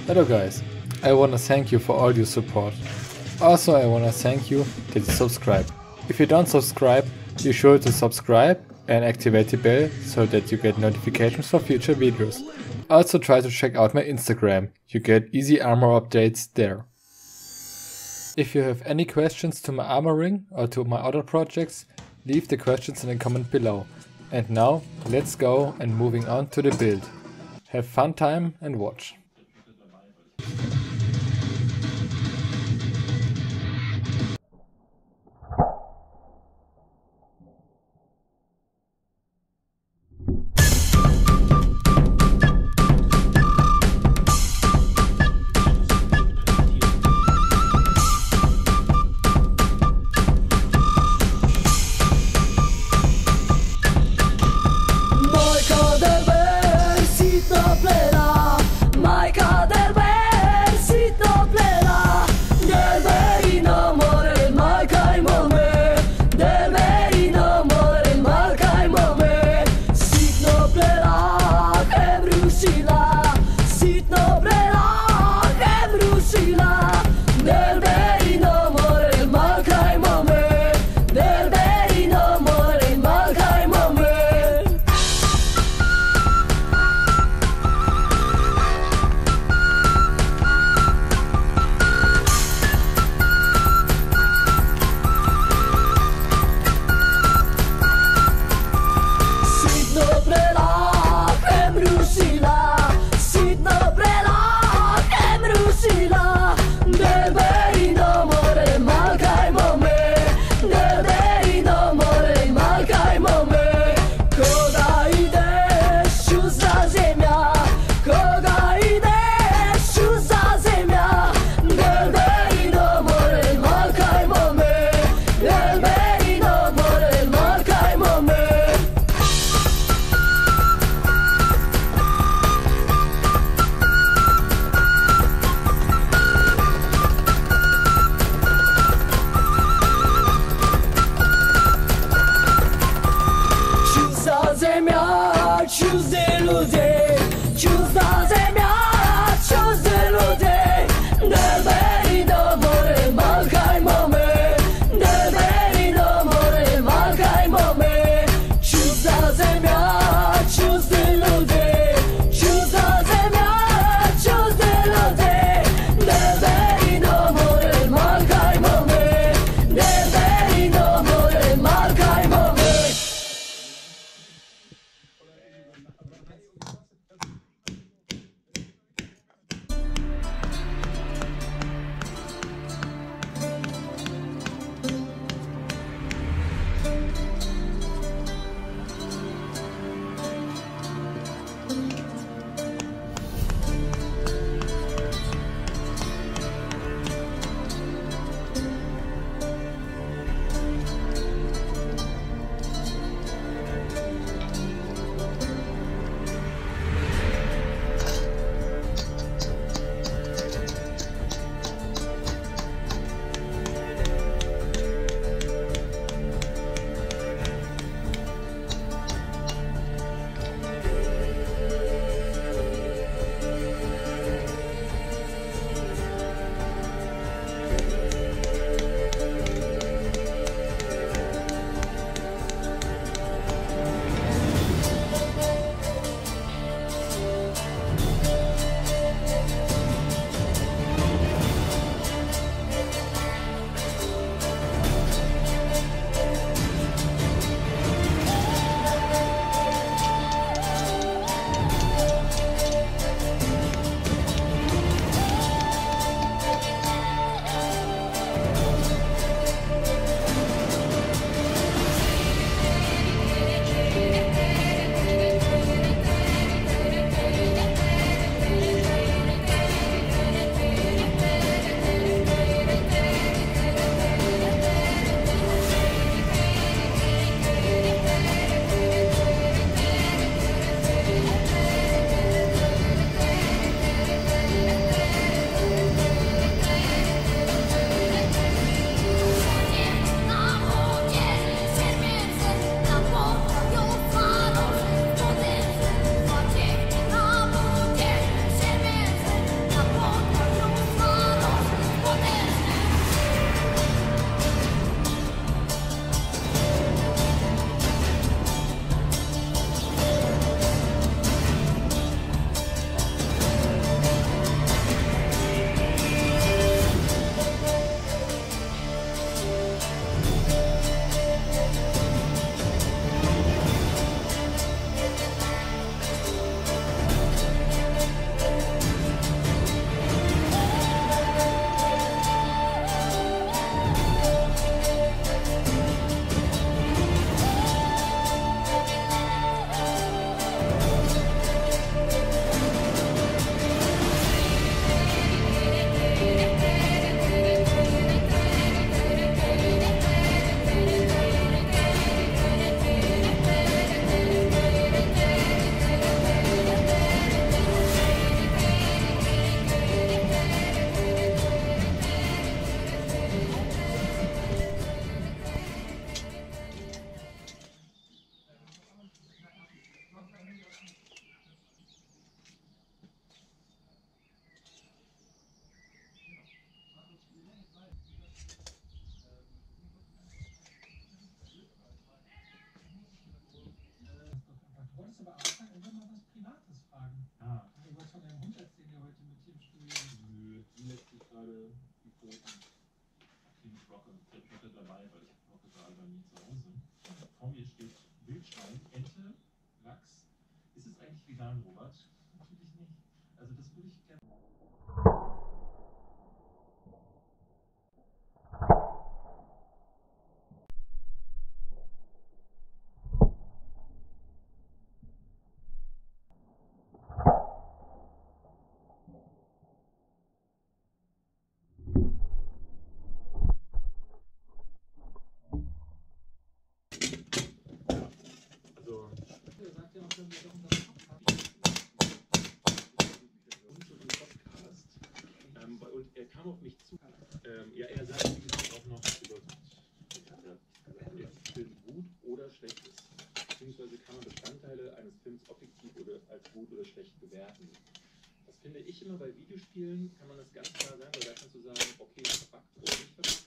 Hello guys, I wanna thank you for all your support. Also I wanna thank you that you subscribe. If you don't subscribe, be sure to subscribe and activate the bell so that you get notifications for future videos. Also try to check out my Instagram, you get easy armor updates there. If you have any questions to my armoring or to my other projects, leave the questions in the comment below. And now, let's go and moving on to the build. Have fun time and watch. My Und er kam auf mich zu. Ja, er sagte auch noch über Film gut oder schlecht ist. Beziehungsweise kann man Bestandteile eines Films objektiv oder als gut oder schlecht bewerten. Das finde ich immer bei Videospielen, kann man das ganz klar sagen, weil da kannst du sagen, okay, verbuggt oder nicht verbuggt.